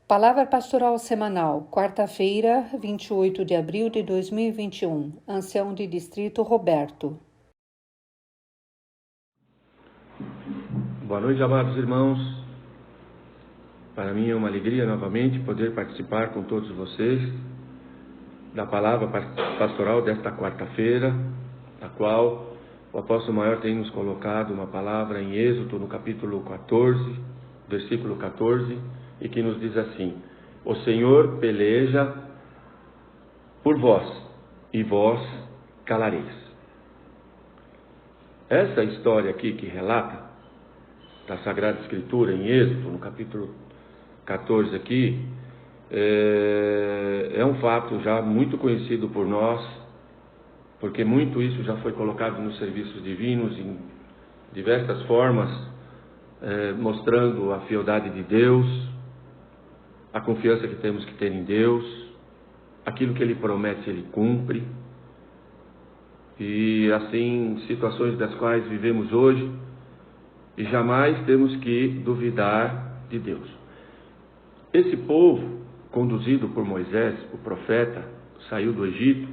Palavra Pastoral Semanal, quarta-feira, 28 de abril de 2021. Ancião de Distrito, Roberto. Boa noite, amados irmãos. Para mim é uma alegria novamente poder participar com todos vocês da palavra pastoral desta quarta-feira, a qual o apóstolo maior tem nos colocado uma palavra em Êxodo, no capítulo 14, versículo 14, e que nos diz assim: o Senhor peleja por vós, e vós calareis. Essa história aqui que relata da Sagrada Escritura em Êxodo, no capítulo 14 aqui, é um fato já muito conhecido por nós, porque muito isso já foi colocado nos serviços divinos em diversas formas, mostrando a fieldade de Deus, a confiança que temos que ter em Deus, aquilo que Ele promete Ele cumpre, e assim situações das quais vivemos hoje, e jamais temos que duvidar de Deus. Esse povo, conduzido por Moisés, o profeta, saiu do Egito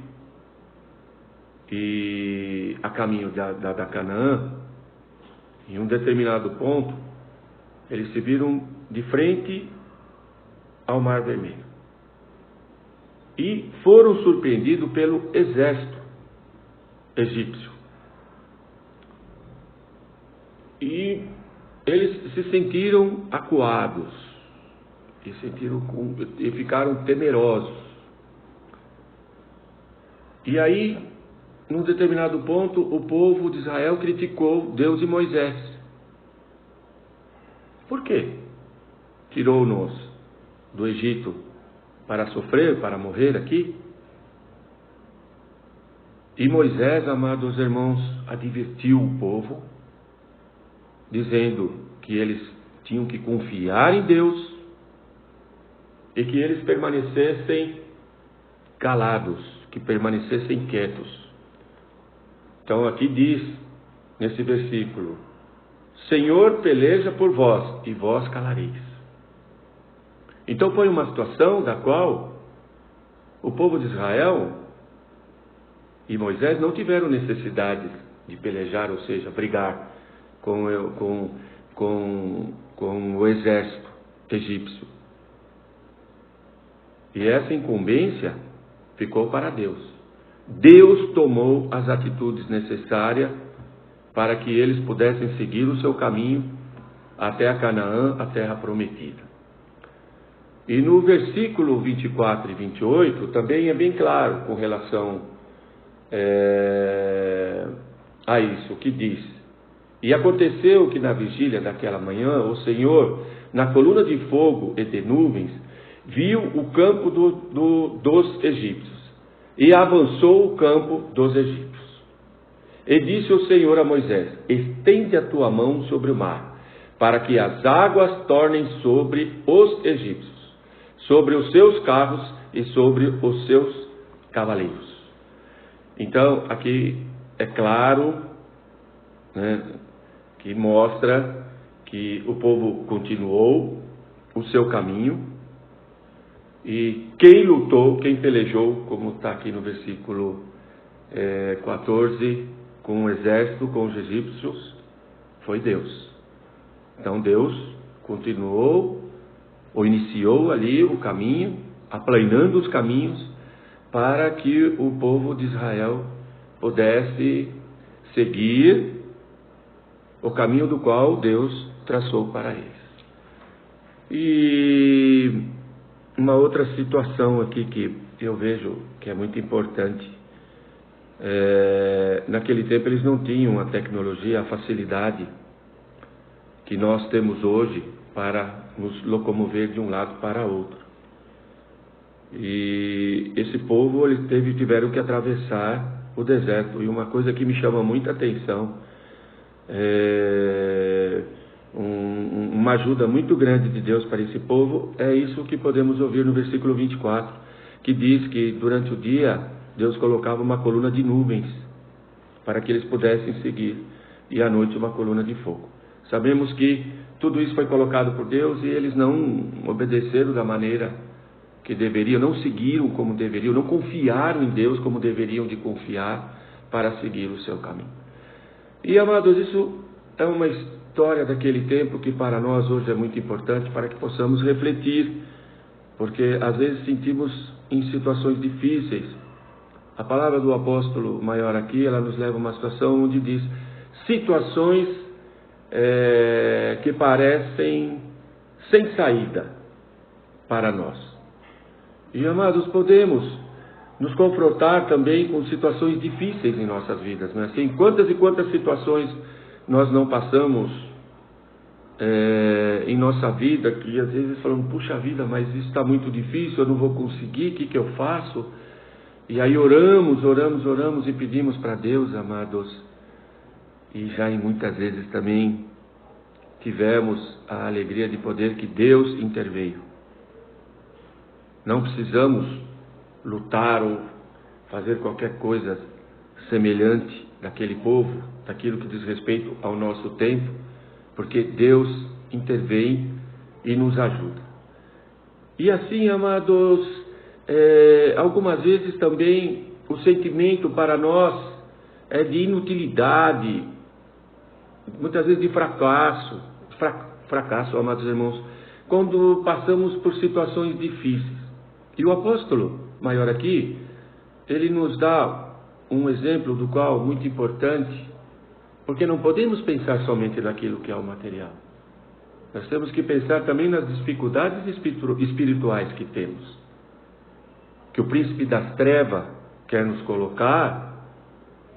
e a caminho da Canaã. Em um determinado ponto, eles se viram de frente ao Mar Vermelho e foram surpreendidos pelo exército egípcio. E eles se sentiram acuados e ficaram temerosos. E aí, num determinado ponto, o povo de Israel criticou Deus e Moisés. Por quê? Tirou-nos do Egito para sofrer, para morrer aqui? E Moisés, amados irmãos, advertiu o povo, dizendo que eles tinham que confiar em Deus e que eles permanecessem calados, que permanecessem quietos. Então aqui diz, nesse versículo: Senhor peleja por vós, e vós calareis. Então foi uma situação da qual o povo de Israel e Moisés não tiveram necessidade de pelejar, ou seja, brigar com o exército egípcio. E essa incumbência ficou para Deus. Deus tomou as atitudes necessárias para que eles pudessem seguir o seu caminho até a Canaã, a terra prometida. E no versículo 24 e 28 também é bem claro com relação a isso, que diz: e aconteceu que na vigília daquela manhã, o Senhor, na coluna de fogo e de nuvens, viu o campo dos egípcios, e avançou o campo dos egípcios. E disse o Senhor a Moisés: estende a tua mão sobre o mar, para que as águas tornem sobre os egípcios, sobre os seus carros e sobre os seus cavaleiros. Então, aqui é claro, que mostra que o povo continuou o seu caminho, e quem lutou, quem pelejou, como está aqui no versículo 14, com o exército, com os egípcios, foi Deus. Então Deus continuou, ou iniciou ali o caminho, aplanando os caminhos, para que o povo de Israel pudesse seguir o caminho do qual Deus traçou para eles. E uma outra situação aqui que eu vejo que é muito importante, naquele tempo eles não tinham a tecnologia, a facilidade que nós temos hoje para nos locomover de um lado para outro. E esse povo, eles tiveram que atravessar o deserto. E uma coisa que me chama muita atenção, uma ajuda muito grande de Deus para esse povo, é isso que podemos ouvir no versículo 24, que diz que durante o dia Deus colocava uma coluna de nuvens para que eles pudessem seguir, e à noite uma coluna de fogo. Sabemos que tudo isso foi colocado por Deus e eles não obedeceram da maneira que deveriam, não seguiram como deveriam, não confiaram em Deus como deveriam de confiar para seguir o seu caminho. E, amados, isso é uma história daquele tempo que para nós hoje é muito importante para que possamos refletir, porque às vezes sentimos em situações difíceis. A palavra do apóstolo maior aqui, ela nos leva a uma situação onde diz situações que parecem sem saída para nós. E, amados, podemos nos confrontar também com situações difíceis em nossas vidas, não é assim? Quantas e quantas situações nós não passamos em nossa vida, que às vezes falamos, puxa vida, mas isso está muito difícil, eu não vou conseguir, o que eu faço? E aí oramos e pedimos para Deus, amados, e já em muitas vezes também tivemos a alegria de poder que Deus interveio. Não precisamos lutar ou fazer qualquer coisa semelhante daquele povo, daquilo que diz respeito ao nosso tempo, porque Deus intervém e nos ajuda. E assim, amados, algumas vezes também o sentimento para nós é de inutilidade, muitas vezes de fracasso, amados irmãos, quando passamos por situações difíceis. E o apóstolo maior aqui, ele nos dá um exemplo do qual muito importante, porque não podemos pensar somente naquilo que é o material. Nós temos que pensar também nas dificuldades espirituais que temos, que o príncipe das trevas quer nos colocar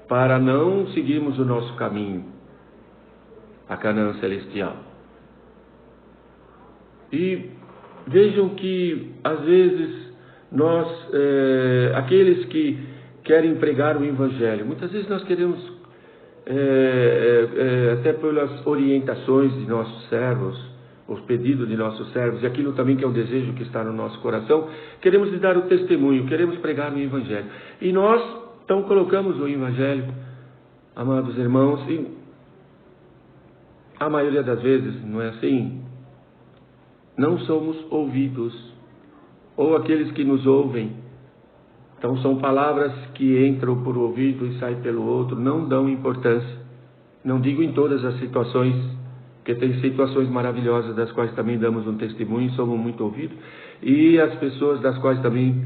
para não seguirmos o nosso caminho, a Canaã celestial. E vejam que às vezes nós, aqueles que querem pregar o Evangelho, muitas vezes nós queremos, até pelas orientações de nossos servos, os pedidos de nossos servos, e aquilo também que é um desejo que está no nosso coração, queremos lhe dar o testemunho, queremos pregar o Evangelho. E nós, então, colocamos o Evangelho, amados irmãos, e a maioria das vezes, não é assim? Não somos ouvidos, ou aqueles que nos ouvem, então são palavras que entram por um ouvido e saem pelo outro, não dão importância. Não digo em todas as situações, porque tem situações maravilhosas das quais também damos um testemunho e somos muito ouvidos, e as pessoas das quais também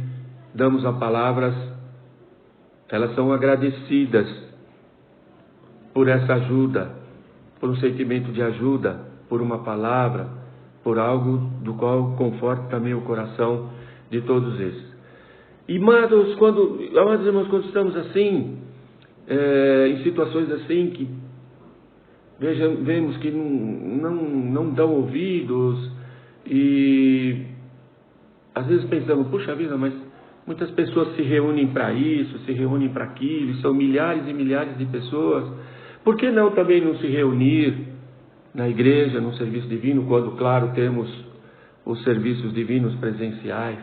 damos as palavras, elas são agradecidas por essa ajuda, por um sentimento de ajuda, por uma palavra, por algo do qual conforta também o coração de todos esses. E, amados irmãos, quando estamos assim, em situações assim, que vemos que não dão ouvidos, e às vezes pensamos, puxa vida, mas muitas pessoas se reúnem para isso, se reúnem para aquilo, e são milhares e milhares de pessoas, por que não também não se reunir na igreja, no serviço divino, quando, claro, temos os serviços divinos presenciais?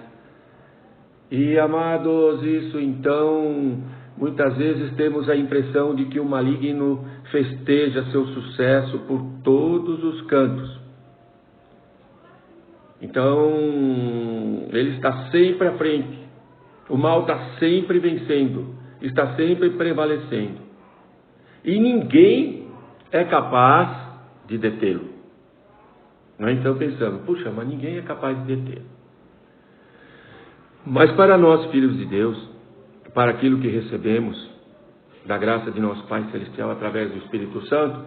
E, amados, isso então, muitas vezes temos a impressão de que o maligno festeja seu sucesso por todos os cantos. Então, ele está sempre à frente, o mal está sempre vencendo, está sempre prevalecendo. E ninguém é capaz de detê-lo. Nós então pensamos, puxa, mas ninguém é capaz de detê-lo. Mas para nós, filhos de Deus, para aquilo que recebemos da graça de nosso Pai Celestial através do Espírito Santo,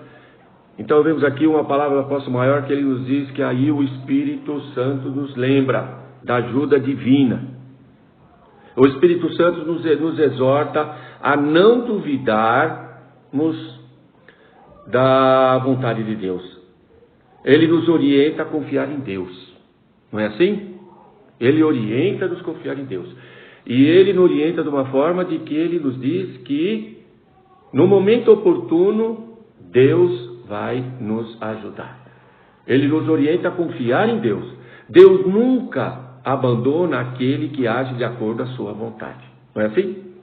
então vemos aqui uma palavra do apóstolo maior que ele nos diz que aí o Espírito Santo nos lembra da ajuda divina. O Espírito Santo nos exorta a não duvidarmos da vontade de Deus. Ele nos orienta a confiar em Deus. Não é assim? Ele orienta a nos confiar em Deus. E ele nos orienta de uma forma de que ele nos diz que no momento oportuno Deus vai nos ajudar. Ele nos orienta a confiar em Deus. Deus nunca abandona aquele que age de acordo com a sua vontade. Não é assim?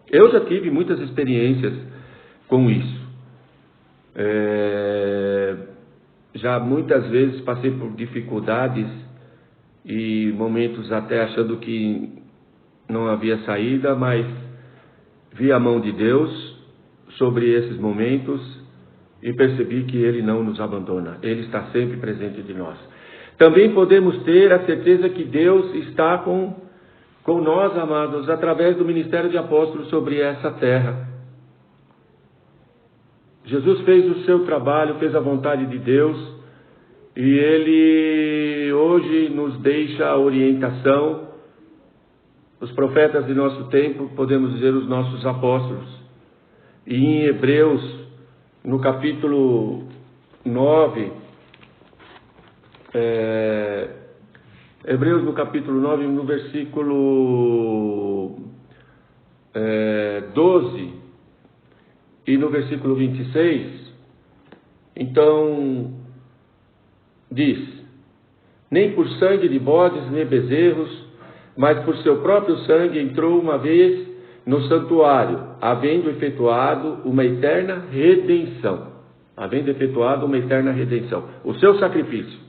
Eu já tive muitas experiências com isso. já muitas vezes passei por dificuldades e momentos até achando que não havia saída, mas vi a mão de Deus sobre esses momentos e percebi que Ele não nos abandona, Ele está sempre presente de nós. Também podemos ter a certeza que Deus está com nós, amados, através do ministério de apóstolos sobre essa terra. Jesus fez o seu trabalho, fez a vontade de Deus, e Ele hoje nos deixa a orientação. Os profetas de nosso tempo, podemos dizer os nossos apóstolos. E em Hebreus, no capítulo 9, Hebreus no capítulo 9, no versículo 12 e no versículo 26, então diz: nem por sangue de bodes nem bezerros, mas por seu próprio sangue entrou uma vez no santuário, havendo efetuado uma eterna redenção. Havendo efetuado uma eterna redenção. O seu sacrifício.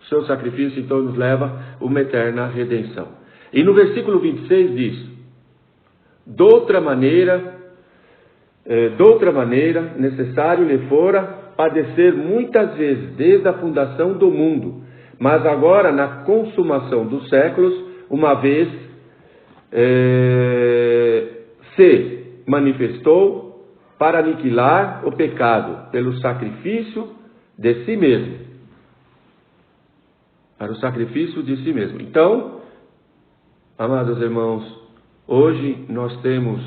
O seu sacrifício, então, nos leva a uma eterna redenção. E no versículo 26 diz: Doutra maneira, necessário lhe fora padecer muitas vezes, desde a fundação do mundo, mas agora, na consumação dos séculos, uma vez se manifestou para aniquilar o pecado pelo sacrifício de si mesmo. Para o sacrifício de si mesmo. Então, amados irmãos, hoje nós temos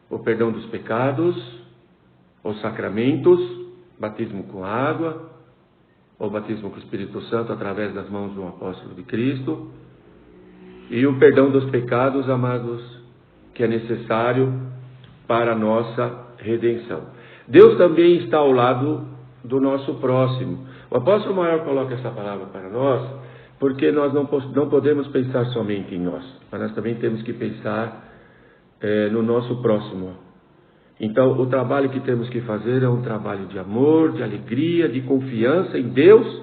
o perdão dos pecados, os sacramentos, batismo com água, ou batismo com o Espírito Santo através das mãos do apóstolo de Cristo, e o perdão dos pecados, amados, que é necessário para a nossa redenção. Deus também está ao lado do nosso próximo. O apóstolo maior coloca essa palavra para nós, porque nós não podemos pensar somente em nós, mas nós também temos que pensar no nosso próximo. Então, o trabalho que temos que fazer é um trabalho de amor, de alegria, de confiança em Deus,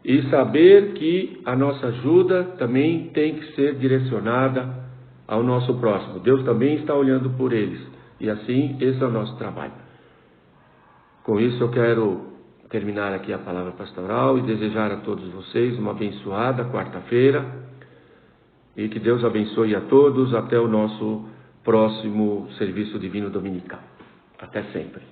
e saber que a nossa ajuda também tem que ser direcionada ao nosso próximo. Deus também está olhando por eles, e assim, esse é o nosso trabalho. Com isso, eu quero terminar aqui a palavra pastoral e desejar a todos vocês uma abençoada quarta-feira, e que Deus abençoe a todos até o nosso próximo serviço divino dominical. Até sempre.